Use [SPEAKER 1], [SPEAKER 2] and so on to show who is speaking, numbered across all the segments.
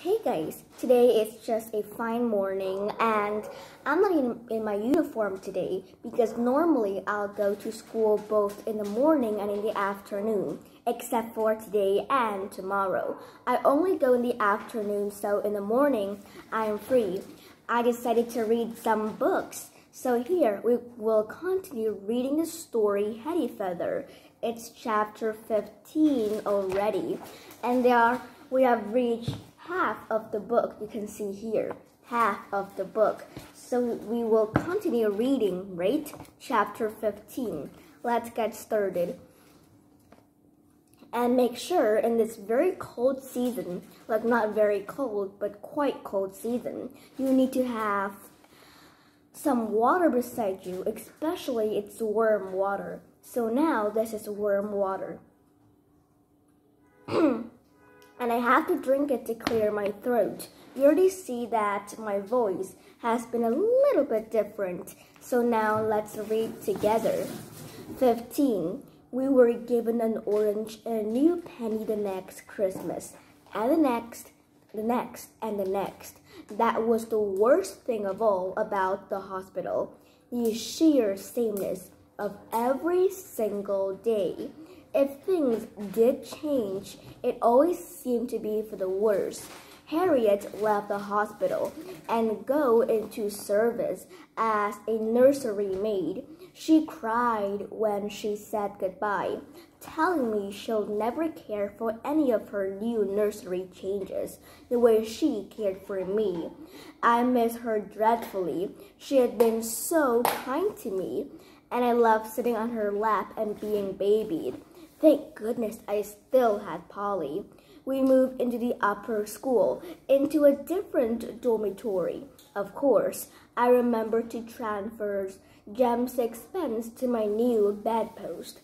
[SPEAKER 1] Hey guys, today is just a fine morning and I'm not in my uniform today because normally I'll go to school both in the morning and in the afternoon, except for today and tomorrow. I only go in the afternoon, so in the morning I am free. I decided to read some books, so here we will continue reading the story Hetty Feather. It's chapter 15 already, and we have reached half of the book. You can see here, half of the book. So we will continue reading, right? Chapter 15. Let's get started. And make sure in this very cold season, like not very cold, but quite cold season, you need to have some water beside you, especially it's warm water. So now this is warm water. And I have to drink it to clear my throat. You already see that my voice has been a little bit different. So now let's read together. 15. We were given an orange and a new penny the next Christmas. And the next, and the next. That was the worst thing of all about the hospital. The sheer sameness of every single day. If things did change, it always seemed to be for the worse. Harriet left the hospital and go into service as a nursery maid. She cried when she said goodbye, telling me she'll never care for any of her new nursery changes the way she cared for me. I miss her dreadfully. She had been so kind to me, and I loved sitting on her lap and being babied. Thank goodness I still had Polly. We moved into the upper school, into a different dormitory. Of course, I remember to transfer Jem's expense to my new bedpost.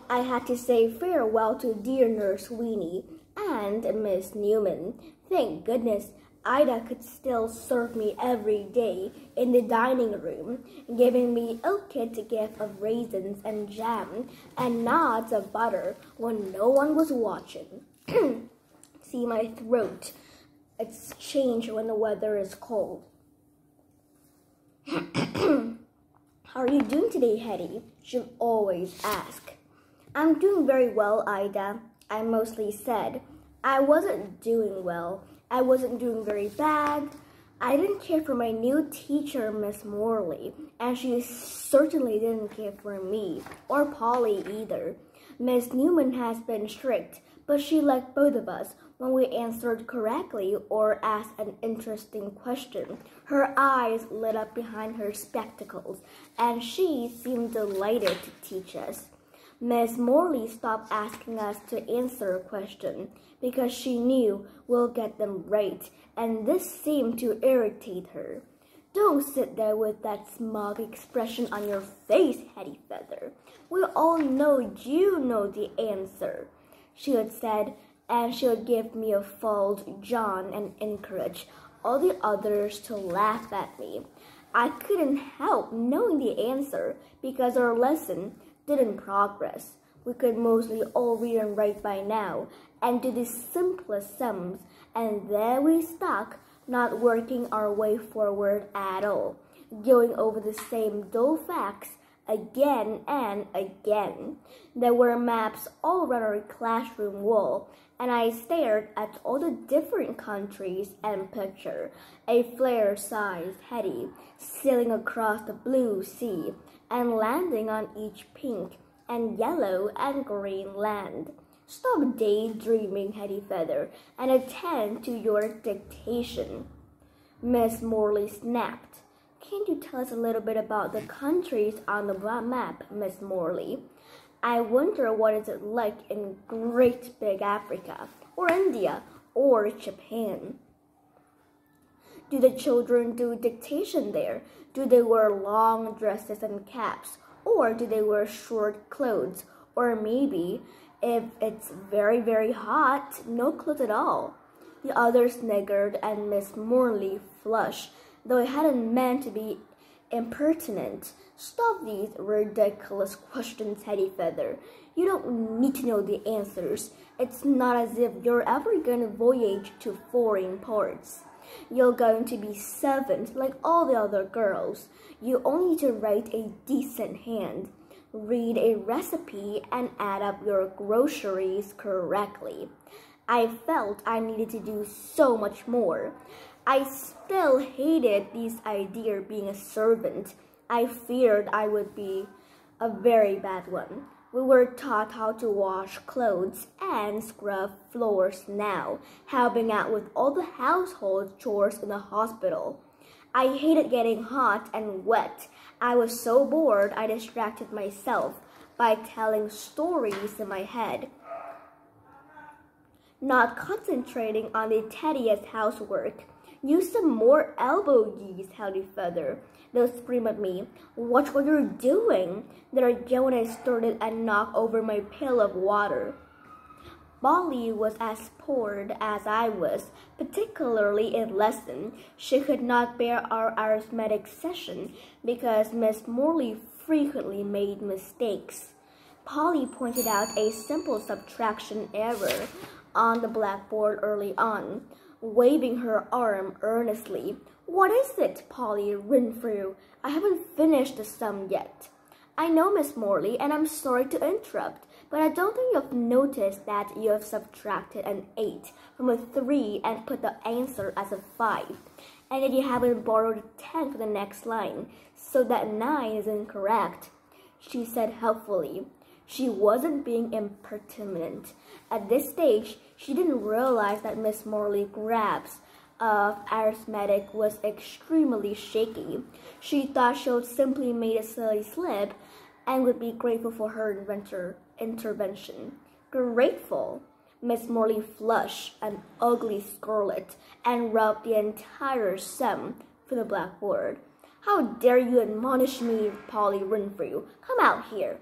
[SPEAKER 1] I had to say farewell to dear Nurse Weenie and Miss Newman. Thank goodness Ida could still serve me every day in the dining room, giving me a kit gift of raisins and jam and nods of butter when no one was watching. See my throat. It's changed when the weather is cold. How are you doing today, Hetty? She'll always ask. I'm doing very well, Ida, I mostly said. I wasn't doing well. I wasn't doing very bad. I didn't care for my new teacher, Miss Morley, and she certainly didn't care for me, or Polly either. Miss Newman has been strict, but she liked both of us when we answered correctly or asked an interesting question. Her eyes lit up behind her spectacles, and she seemed delighted to teach us. Miss Morley stopped asking us to answer a question because she knew we'll get them right, and this seemed to irritate her. Don't sit there with that smug expression on your face, Hetty Feather. We all know you know the answer, she had said, and she would give me a false John and encourage all the others to laugh at me. I couldn't help knowing the answer because our lesson didn't progress. We could mostly all read and write by now and do the simplest sums, and there we stuck, not working our way forward at all, going over the same dull facts again and again. There were maps all around our classroom wall, and I stared at all the different countries and pictured a flare-sized Hetty sailing across the blue sea and landing on each pink and yellow and green land. Stop daydreaming, Hetty Feather, and attend to your dictation, Miss Morley snapped. Can't you tell us a little bit about the countries on the map, Miss Morley? I wonder what is it like in Great Big Africa, or India, or Japan. Do the children do dictation there? Do they wear long dresses and caps? Or do they wear short clothes? Or maybe, if it's very, very hot, no clothes at all. The others sniggered and Miss Morley flushed, though it hadn't meant to be Impertinent. Stop these ridiculous questions, Hetty Feather. You don't need to know the answers. It's not as if you're ever going to voyage to foreign parts. You're going to be servant like all the other girls. You only need to write a decent hand, read a recipe, and add up your groceries correctly. I felt I needed to do so much more. I still hated this idea of being a servant. I feared I would be a very bad one. We were taught how to wash clothes and scrub floors now, helping out with all the household chores in the hospital. I hated getting hot and wet. I was so bored I distracted myself by telling stories in my head, not concentrating on the tedious housework. Use some more elbow grease, Hetty Feather. They'll scream at me. Watch what you're doing. They're yell when I started and knock over my pail of water. Molly was as bored as I was, particularly in lesson. She could not bear our arithmetic session because Miss Morley frequently made mistakes. Polly pointed out a simple subtraction error on the blackboard early on, waving her arm earnestly. What is it, Polly Renfrew? I haven't finished the sum yet. I know, Miss Morley, and I'm sorry to interrupt, but I don't think you've noticed that you have subtracted an 8 from a 3 and put the answer as a 5, and that you haven't borrowed a 10 for the next line, so that 9 is incorrect, she said helpfully. She wasn't being impertinent. At this stage, she didn't realize that Miss Morley's grasp of arithmetic was extremely shaky. She thought she had simply made a silly slip and would be grateful for her intervention. Grateful? Miss Morley flushed an ugly scarlet and rubbed the entire sum for the blackboard. How dare you admonish me, Polly Renfrew? Come out here.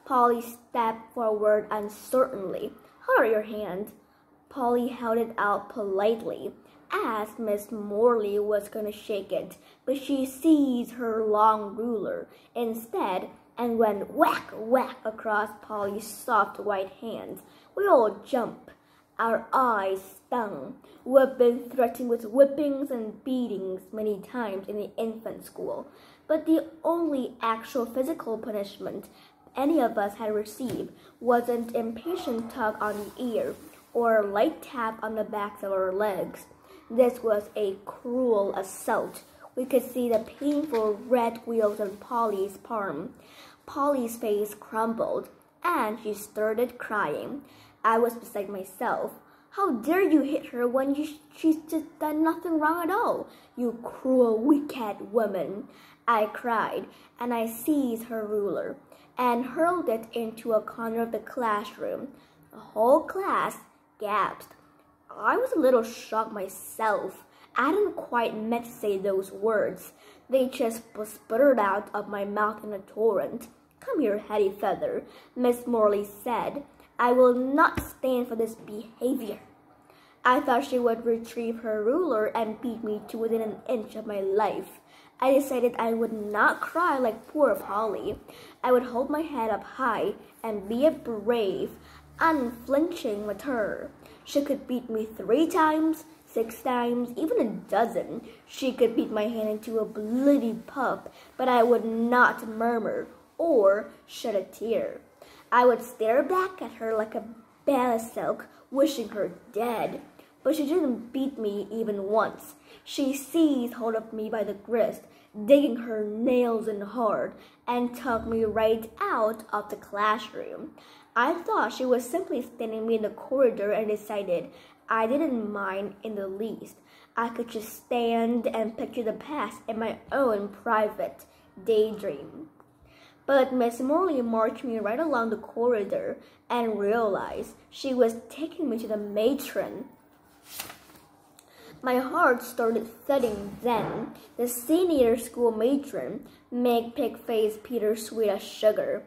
[SPEAKER 1] Polly stepped forward uncertainly. Hold out your hand. Polly held it out politely, as Miss Morley was going to shake it, but she seized her long ruler instead and went whack, whack across Polly's soft white hands. We all jumped. Our eyes stung. We have been threatened with whippings and beatings many times in the infant school, but the only actual physical punishment any of us had received was an impatient tug on the ear or a light tap on the backs of our legs. This was a cruel assault. We could see the painful red wheals on Polly's palm. Polly's face crumbled, and she started crying. I was beside myself. How dare you hit her when she's just done nothing wrong at all, you cruel, wicked woman, I cried, and I seized her ruler and hurled it into a corner of the classroom. The whole class gasped. I was a little shocked myself. I hadn't quite meant to say those words. They just sputtered out of my mouth in a torrent. Come here, Hetty Feather, Miss Morley said. I will not stand for this behavior. I thought she would retrieve her ruler and beat me to within an inch of my life. I decided I would not cry like poor Polly. I would hold my head up high and be a brave, unflinching martyr. She could beat me 3 times, 6 times, even a dozen. She could beat my hand into a bloody pulp, but I would not murmur or shed a tear. I would stare back at her like a bale of silk, wishing her dead. But she didn't beat me even once. She seized hold of me by the wrist, digging her nails in hard, and took me right out of the classroom. I thought she was simply standing me in the corridor and decided I didn't mind in the least. I could just stand and picture the past in my own private daydream. But Miss Morley marched me right along the corridor and realized she was taking me to the matron. My heart started thudding then. The senior school matron, Meg Pig-faced Peter sweet as sugar.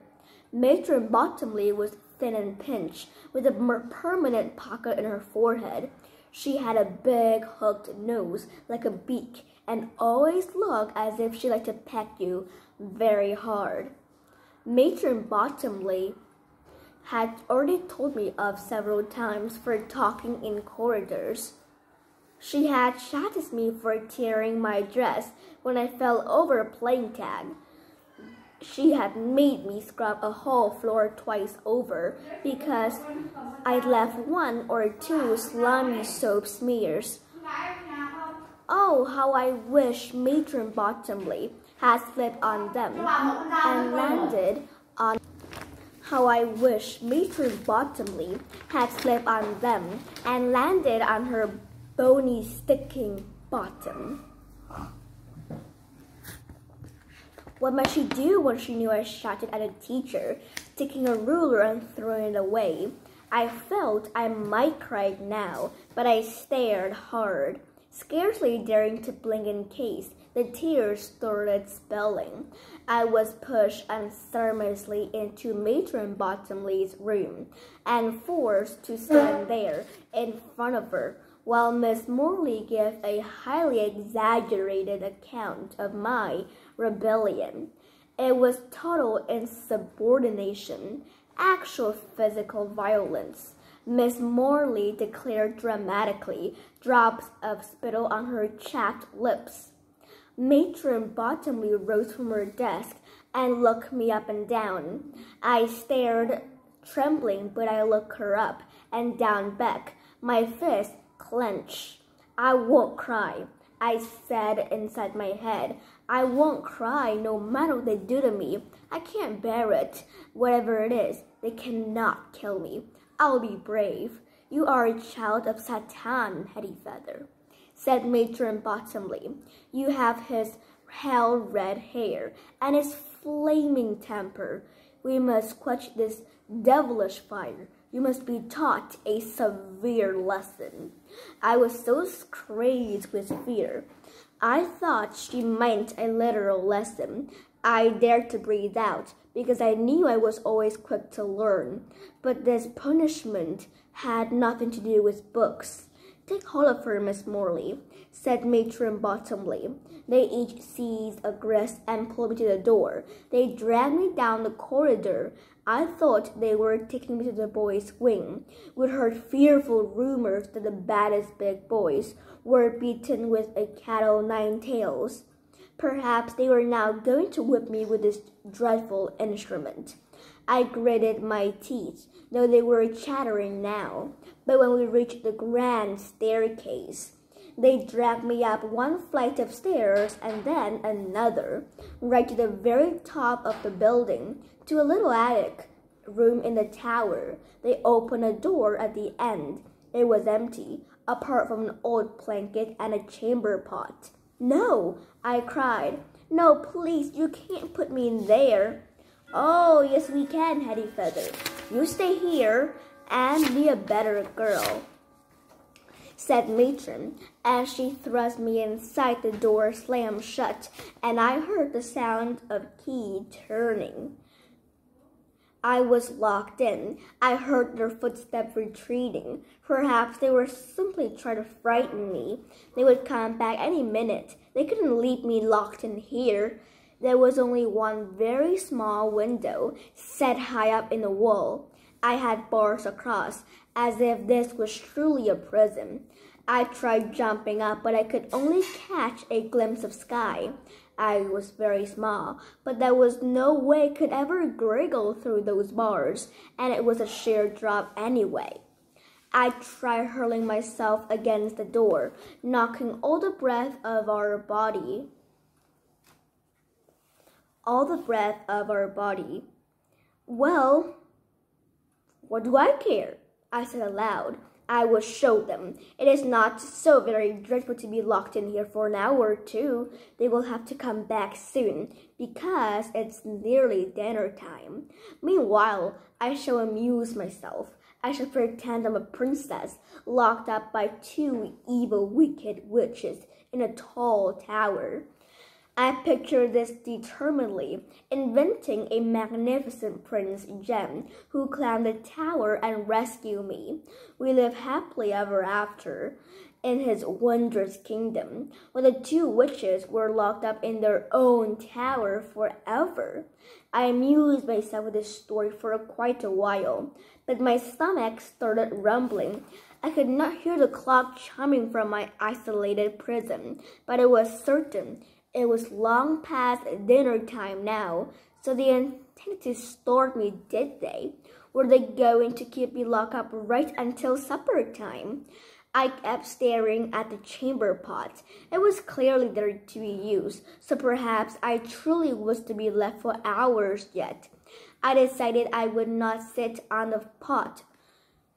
[SPEAKER 1] Matron Bottomley was thin and pinched, with a permanent pocket in her forehead. She had a big hooked nose like a beak and always looked as if she liked to peck you very hard. Matron Bottomley had already told me of several times for talking in corridors. She had chastised me for tearing my dress when I fell over playing tag. She had made me scrub a whole floor twice over because I'd left 1 or 2 slimy soap smears. Oh, how I wish Matron Bottomley had slipped on them and landed on How I wish Matron Bottomley had slipped on them and landed on her bony, sticking bottom. What might she do when she knew I shouted at a teacher, taking a ruler and throwing it away? I felt I might cry now, but I stared hard, scarcely daring to blink in case the tears started spilling. I was pushed unceremoniously into Matron Bottomley's room and forced to stand there in front of her while Miss Morley gave a highly exaggerated account of my rebellion. It was total insubordination, actual physical violence. Miss Morley declared dramatically, drops of spittle on her chapped lips. Matron Bottomley rose from her desk and looked me up and down. I stared, trembling, but I looked her up and down back, my fist clenched. I won't cry, I said inside my head. I won't cry no matter what they do to me. I can't bear it. Whatever it is, they cannot kill me. I'll be brave. You are a child of Satan, Hetty Feather, said Matron Bottomley. You have his hell red hair and his flaming temper. We must quench this devilish fire. You must be taught a severe lesson. I was so crazed with fear. I thought she meant a literal lesson. I dared to breathe out because I knew I was always quick to learn. But this punishment had nothing to do with books. Take hold of her, Miss Morley, said Matron Bottomley. They each seized a grist and pulled me to the door. They dragged me down the corridor. I thought they were taking me to the boys' wing. We'd heard fearful rumors that the baddest big boys were beaten with a cat o' nine tails. Perhaps they were now going to whip me with this dreadful instrument. I gritted my teeth, though they were chattering now. But when we reached the grand staircase, they dragged me up 1 flight of stairs and then another, right to the very top of the building, to a little attic room in the tower. They opened a door at the end. It was empty, apart from an old blanket and a chamber pot. No, I cried. No, please, you can't put me in there. Oh, yes we can, Hetty Feather. You stay here and be a better girl, said Matron, as she thrust me inside. The door slammed shut, and I heard the sound of key turning. I was locked in. I heard their footsteps retreating. Perhaps they were simply trying to frighten me. They would come back any minute. They couldn't leave me locked in here. There was only 1 very small window set high up in the wall. I had bars across, as if this was truly a prison. I tried jumping up, but I could only catch a glimpse of sky. I was very small, but there was no way I could ever wriggle through those bars, and it was a sheer drop anyway. I tried hurling myself against the door, knocking all the breath of our body. Well, what do I care? I said aloud. I will show them. It is not so very dreadful to be locked in here for an hour or 2. They will have to come back soon, because it's nearly dinner time. Meanwhile, I shall amuse myself. I shall pretend I'm a princess, locked up by 2 evil, wicked witches in a tall tower. I pictured this determinedly, inventing a magnificent Prince Jem who climbed the tower and rescued me. We lived happily ever after in his wondrous kingdom, where the two witches were locked up in their own tower forever. I amused myself with this story for quite a while, but my stomach started rumbling. I could not hear the clock chiming from my isolated prison, but it was certain. It was long past dinner time now, so they intended to starve me, did they? Were they going to keep me locked up right until supper time? I kept staring at the chamber pot. It was clearly there to be used, so perhaps I truly was to be left for hours yet. I decided I would not sit on the pot,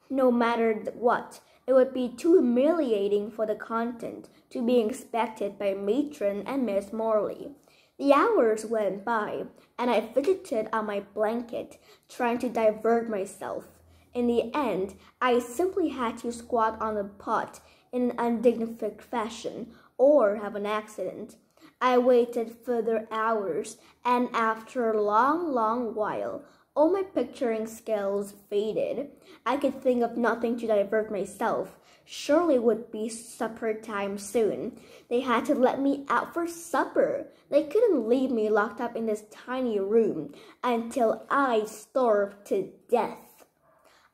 [SPEAKER 1] no matter what. It would be too humiliating for the content to be inspected by Matron and Miss Morley. The hours went by, and I fidgeted on my blanket, trying to divert myself. In the end, I simply had to squat on the pot in an undignified fashion, or have an accident. I waited further hours, and after a long while, all my picturing skills faded. I could think of nothing to divert myself. Surely it would be supper time soon. They had to let me out for supper. They couldn't leave me locked up in this tiny room until I starved to death.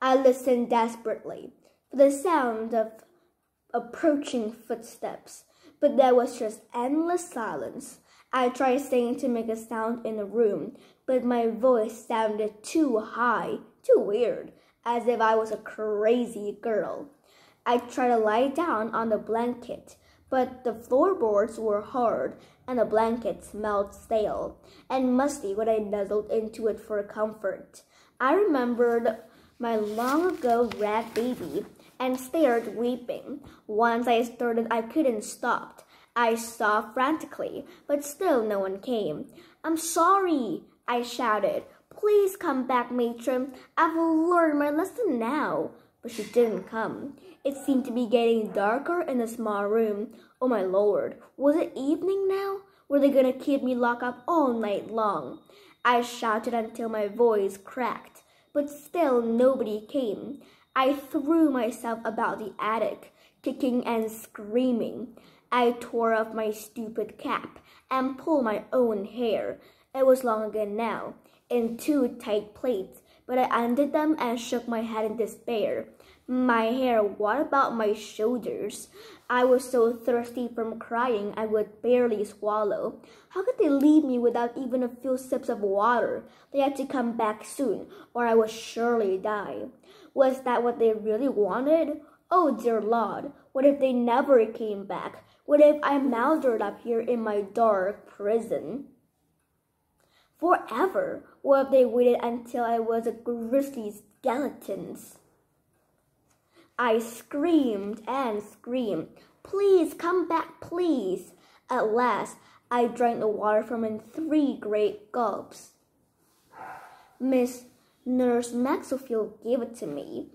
[SPEAKER 1] I listened desperately for the sound of approaching footsteps, but there was just endless silence. I tried saying to make a sound in the room, but my voice sounded too high, too weird, as if I was a crazy girl. I tried to lie down on the blanket, but the floorboards were hard and the blanket smelled stale and musty when I nuzzled into it for comfort. I remembered my long-ago rat baby and stared weeping. Once I started, I couldn't stop. I sobbed frantically, but still no one came. "I'm sorry," I shouted. "Please come back, matron. I've learned my lesson now." But she didn't come. It seemed to be getting darker in the small room. Oh my lord, was it evening now? Were they going to keep me locked up all night long? I shouted until my voice cracked, but still nobody came. I threw myself about the attic, kicking and screaming. I tore off my stupid cap and pulled my own hair. It was long again now, in two tight plaits, but I undid them and shook my head in despair. My hair, what about my shoulders? I was so thirsty from crying I would barely swallow. How could they leave me without even a few sips of water? They had to come back soon, or I would surely die. Was that what they really wanted? Oh dear Lord, what if they never came back? What if I moundered up here in my dark prison? Forever? What if they waited until I was a grisly skeleton? I screamed and screamed. "Please come back, please." At last, I drank the water from in 3 great gulps. Nurse Maxfield gave it to me,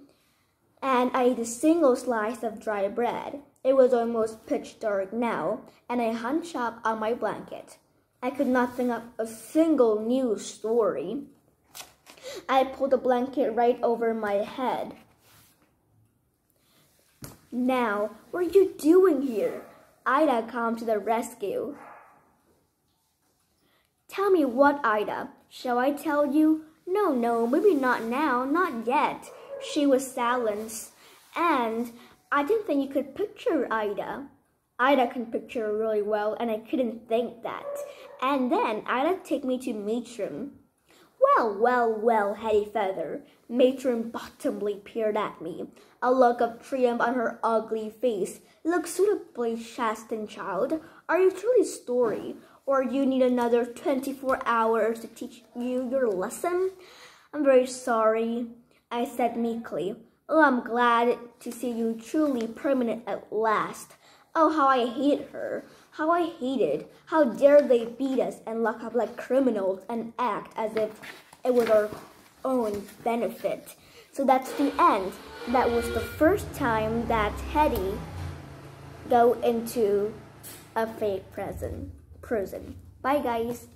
[SPEAKER 1] and I ate a single slice of dry bread. It was almost pitch dark now, and I hunched up on my blanket. I could not think of a single new story. I pulled the blanket right over my head. "Now, what are you doing here?" Ida came to the rescue. "Tell me what, Ida? Shall I tell you?" No, maybe not now, not yet." She was silenced, and I didn't think you could picture Ida. Ida can picture really well, and I couldn't think that. And then Ida took me to Matron. Well, Hetty Feather. Matron bottomly peered at me, a look of triumph on her ugly face. "Look suitably chastened, child. Are you truly sorry, or you need another 24 hours to teach you your lesson?" "I'm very sorry," I said meekly. "Oh, I'm glad to see you truly permanent at last. Oh, how I hate her. How I hated. How dare they beat us and lock up like criminals and act as if it was our own benefit." So that's the end. That was the first time that Hetty go into a fake prison. Bye, guys.